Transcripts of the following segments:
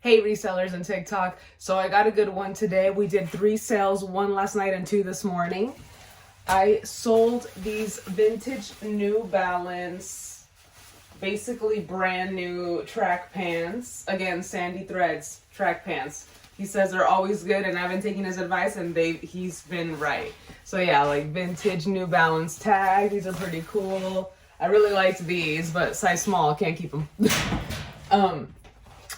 Hey resellers and TikTok. So I got a good one today. We did 3 sales, 1 last night and 2 this morning. I sold these vintage New Balance, basically brand new track pants. Again, Sandy Threads track pants. He says they're always good, and I've been taking his advice and he's been right. So yeah, like vintage New Balance tag. These are pretty cool. I really liked these, but size small, can't keep them.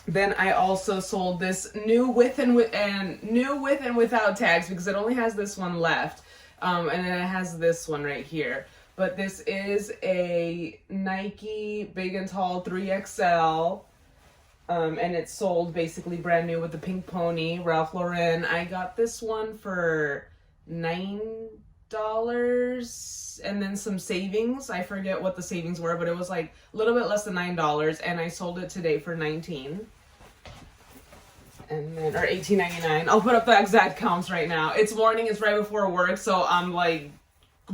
Then I also sold this new with and without tags because it only has this one left. And then it has this one right here. But this is a Nike Big and Tall 3XL. And it's sold basically brand new with the pink pony, Ralph Lauren. I got this one for $9 and then some savings. I forget what the savings were, but it was like a little bit less than $9, and I sold it today for $19. And then, or $18.99. I'll put up the exact counts right now. It's morning, it's right before work, so I'm like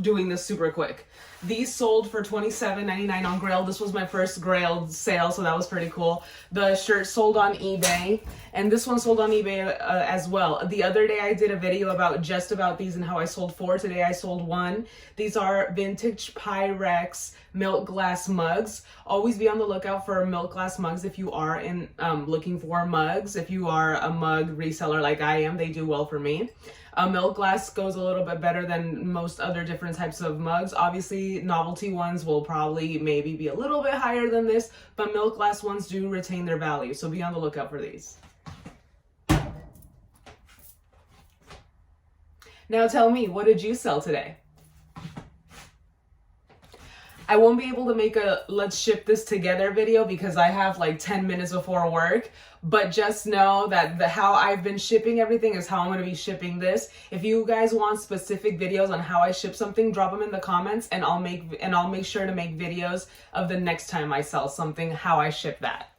doing this super quick. These sold for $27.99 on Grail. This was my first Grail sale, so that was pretty cool. The shirt sold on eBay, and this one sold on eBay as well. The other day I did a video about these and how I sold 4. Today I sold 1. These are vintage Pyrex milk glass mugs. Always be on the lookout for milk glass mugs if you are looking for mugs. If you are a mug reseller like I am, they do well for me. Milk glass goes a little bit better than most other different types of mugs. Obviously, novelty ones will probably maybe be a little bit higher than this, but milk glass ones do retain their value, so be on the lookout for these. Now tell me, what did you sell today? I won't be able to make a let's ship this together video because I have like 10 minutes before work, but just know that how I've been shipping everything is how I'm going to be shipping this. If you guys want specific videos on how I ship something, drop them in the comments, and I'll make sure to make videos of the next time I sell something, how I ship that.